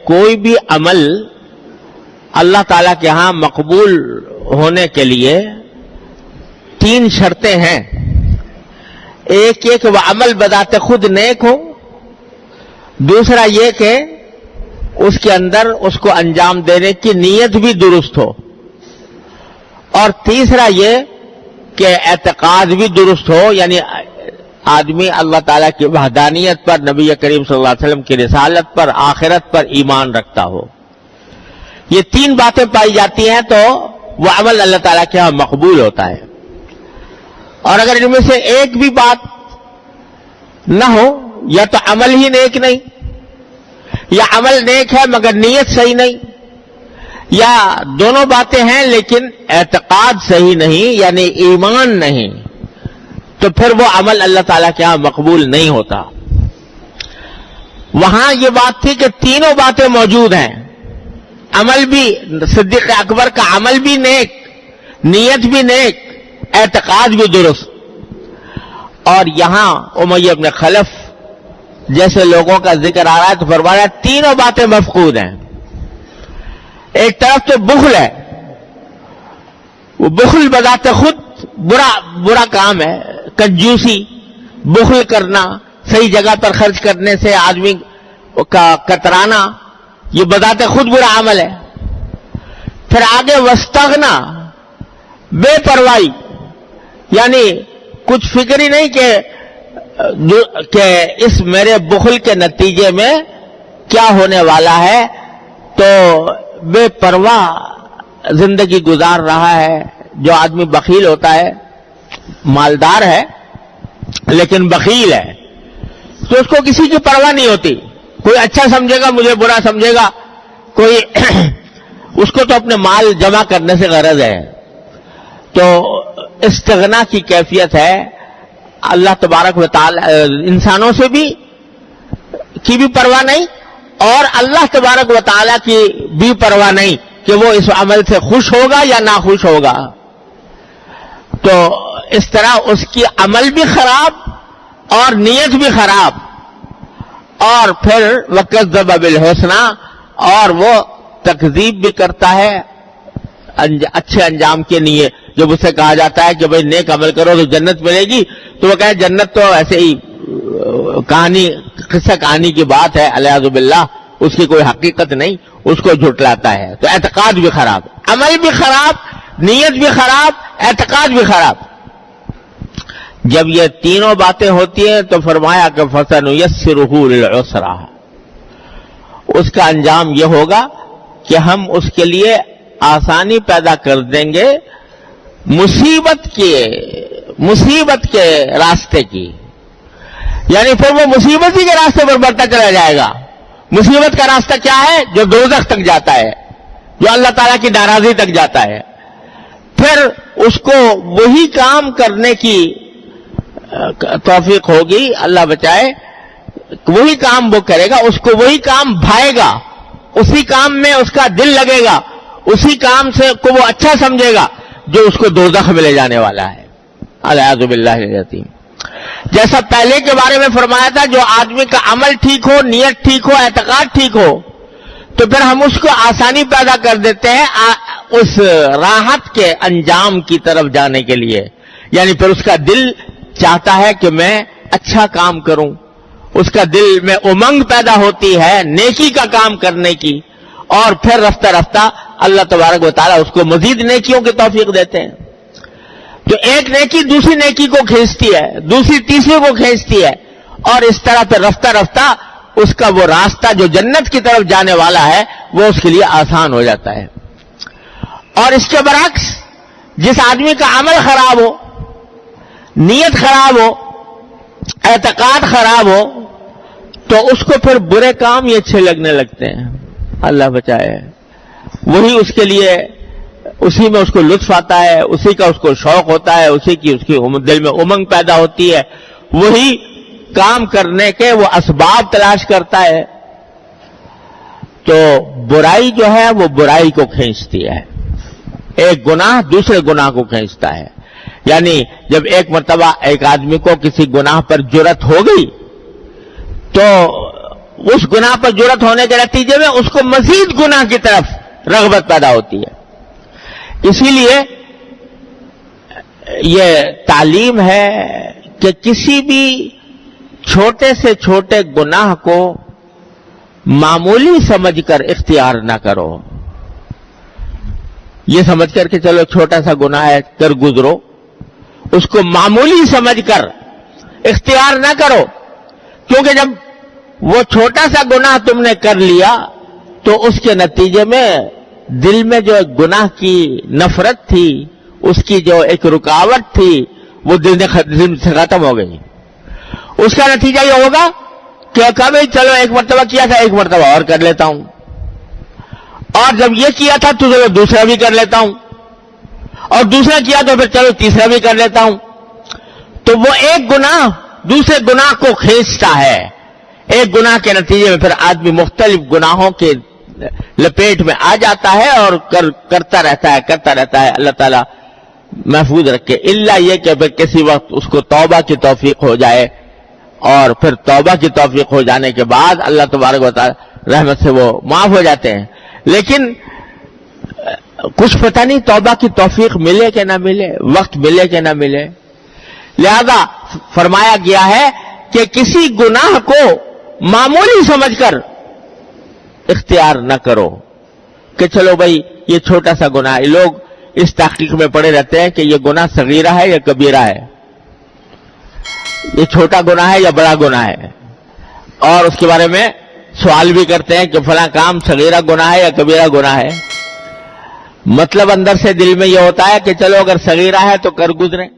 کوئی بھی عمل اللہ تعالیٰ کے ہاں مقبول ہونے کے لیے 3 شرطیں ہیں. ایک یہ کہ وہ عمل بذات خود نیک ہو، دوسرا یہ کہ اس کے اندر اس کو انجام دینے کی نیت بھی درست ہو، اور تیسرا یہ کہ اعتقاد بھی درست ہو، یعنی آدمی اللہ تعالیٰ کی وحدانیت پر، نبی کریم صلی اللہ علیہ وسلم کی رسالت پر، آخرت پر ایمان رکھتا ہو. یہ 3 باتیں پائی جاتی ہیں تو وہ عمل اللہ تعالیٰ کے ہاں مقبول ہوتا ہے. اور اگر ان میں سے ایک بھی بات نہ ہو، یا تو عمل ہی نیک نہیں، یا عمل نیک ہے مگر نیت صحیح نہیں، یا دونوں باتیں ہیں لیکن اعتقاد صحیح نہیں، یعنی ایمان نہیں، تو پھر وہ عمل اللہ تعالیٰ کے ہاں مقبول نہیں ہوتا. وہاں یہ بات تھی کہ تینوں باتیں موجود ہیں، عمل بھی، صدیق اکبر کا عمل بھی نیک، نیت بھی نیک، اعتقاد بھی درست. اور یہاں امیہ بن خلف جیسے لوگوں کا ذکر آ رہا ہے تو فرمایا تینوں باتیں مفقود ہیں. ایک طرف تو بخل ہے، وہ بخل بذات خود برا کام ہے، کنجوسی، بخل کرنا، صحیح جگہ پر خرچ کرنے سے آدمی کا کترانا، یہ بذات خود برا عمل ہے. پھر آگے واستغنا، بے پرواہی، یعنی کچھ فکر ہی نہیں کہ اس میرے بخل کے نتیجے میں کیا ہونے والا ہے، تو بے پرواہ زندگی گزار رہا ہے. جو آدمی بخیل ہوتا ہے، مالدار ہے لیکن بخیل ہے، تو اس کو کسی کی پرواہ نہیں ہوتی. کوئی اچھا سمجھے گا، مجھے برا سمجھے گا، کوئی اس کو تو اپنے مال جمع کرنے سے غرض ہے. تو استغنا کی کیفیت ہے. اللہ تبارک و تعالی انسانوں سے کی بھی پرواہ نہیں، اور اللہ تبارک و تعالی کی بھی پرواہ نہیں کہ وہ اس عمل سے خوش ہوگا یا ناخوش ہوگا. تو اس طرح اس کی عمل بھی خراب اور نیت بھی خراب، اور پھر وَكَذَّبَ بِالْحُسْنَى، اور وہ تکذیب بھی کرتا ہے اچھے انجام کے لیے. جب اسے کہا جاتا ہے کہ بھئی نیک عمل کرو تو جنت ملے گی، تو وہ کہے جنت تو ایسے ہی قصہ کہانی کی بات ہے، علیاذ باللہ، اس کی کوئی حقیقت نہیں، اس کو جھٹلاتا ہے. تو اعتقاد بھی خراب، عمل بھی خراب، نیت بھی خراب، اعتقاد بھی خراب. جب یہ تینوں باتیں ہوتی ہیں تو فرمایا کہ فَسَنُيَسِّرُهُ لِلْعُسْرَىٰ، اس کا انجام یہ ہوگا کہ ہم اس کے لیے آسانی پیدا کر دیں گے مصیبت کے راستے کی. یعنی پھر وہ مصیبت ہی کے راستے پر بڑھتا چلا جائے گا. مصیبت کا راستہ کیا ہے؟ جو دوزخ تک جاتا ہے، جو اللہ تعالیٰ کی ناراضی تک جاتا ہے. پھر اس کو وہی کام کرنے کی توفیق ہوگی، اللہ بچائے، وہی کام وہ کرے گا، اس کو وہی کام بھائے گا، اسی کام میں اس کا دل لگے گا، اسی کام سے کو وہ اچھا سمجھے گا جو اس کو دوزخ میں لے جانے والا ہے. اعوذ باللہ العظیم. جیسا پہلے کے بارے میں فرمایا تھا، جو آدمی کا عمل ٹھیک ہو، نیت ٹھیک ہو، اعتقاد ٹھیک ہو، تو پھر ہم اس کو آسانی پیدا کر دیتے ہیں اس راحت کے انجام کی طرف جانے کے لیے. یعنی پھر اس کا دل چاہتا ہے کہ میں اچھا کام کروں، اس کا دل میں امنگ پیدا ہوتی ہے نیکی کا کام کرنے کی، اور پھر رفتہ رفتہ اللہ تبارک و تعالیٰ اس کو مزید نیکیوں کی توفیق دیتے ہیں. تو ایک نیکی دوسری نیکی کو کھینچتی ہے، دوسری تیسری کو کھینچتی ہے، اور اس طرح پھر رفتہ رفتہ اس کا وہ راستہ جو جنت کی طرف جانے والا ہے وہ اس کے لیے آسان ہو جاتا ہے. اور اس کے برعکس جس آدمی کا عمل خراب ہو، نیت خراب ہو، اعتقاد خراب ہو، تو اس کو پھر برے کام ہی اچھے لگنے لگتے ہیں. اللہ بچائے. وہی اس کے لیے، اسی میں اس کو لطف آتا ہے، اسی کا اس کو شوق ہوتا ہے، اسی کی دل میں امنگ پیدا ہوتی ہے، وہی کام کرنے کے وہ اسباب تلاش کرتا ہے. تو برائی جو ہے وہ برائی کو کھینچتی ہے، ایک گناہ دوسرے گناہ کو کھینچتا ہے. یعنی جب ایک مرتبہ ایک آدمی کو کسی گناہ پر جرأت ہو گئی تو اس گناہ پر جرأت ہونے کے نتیجے میں اس کو مزید گناہ کی طرف رغبت پیدا ہوتی ہے. اسی لیے یہ تعلیم ہے کہ کسی بھی چھوٹے سے چھوٹے گناہ کو معمولی سمجھ کر اختیار نہ کرو. یہ سمجھ کر کہ چلو چھوٹا سا گناہ ہے کر گزرو، اس کو معمولی سمجھ کر اختیار نہ کرو، کیونکہ جب وہ چھوٹا سا گناہ تم نے کر لیا تو اس کے نتیجے میں دل میں جو گناہ کی نفرت تھی، اس کی جو ایک رکاوٹ تھی، وہ دل سے ختم ہو گئی. اس کا نتیجہ یہ ہوگا کہ کبھی چلو ایک مرتبہ کیا تھا ایک مرتبہ اور کر لیتا ہوں، اور جب یہ کیا تھا تو چلو دوسرا بھی کر لیتا ہوں، اور دوسرا کیا تو پھر چلو تیسرا بھی کر لیتا ہوں. تو وہ ایک گناہ دوسرے گناہ کو کھینچتا ہے. ایک گناہ کے نتیجے میں پھر آدمی مختلف گناہوں کے لپیٹ میں آ جاتا ہے اور کرتا رہتا ہے. اللہ تعالیٰ محفوظ رکھے. الا یہ کہ پھر کسی وقت اس کو توبہ کی توفیق ہو جائے، اور پھر توبہ کی توفیق ہو جانے کے بعد اللہ تبارک و تعالی رحمت سے وہ معاف ہو جاتے ہیں. لیکن کچھ پتہ نہیں توبہ کی توفیق ملے کہ نہ ملے، وقت ملے کہ نہ ملے. لہذا فرمایا گیا ہے کہ کسی گناہ کو معمولی سمجھ کر اختیار نہ کرو کہ چلو بھائی یہ چھوٹا سا گناہ ہے. لوگ اس تحقیق میں پڑے رہتے ہیں کہ یہ گناہ صغیرہ ہے یا کبیرہ ہے، یہ چھوٹا گناہ ہے یا بڑا گناہ ہے، اور اس کے بارے میں سوال بھی کرتے ہیں کہ فلاں کام صغیرہ گناہ ہے یا کبیرہ گناہ ہے. مطلب اندر سے دل میں یہ ہوتا ہے کہ چلو اگر صغیرہ ہے تو کر گزریں،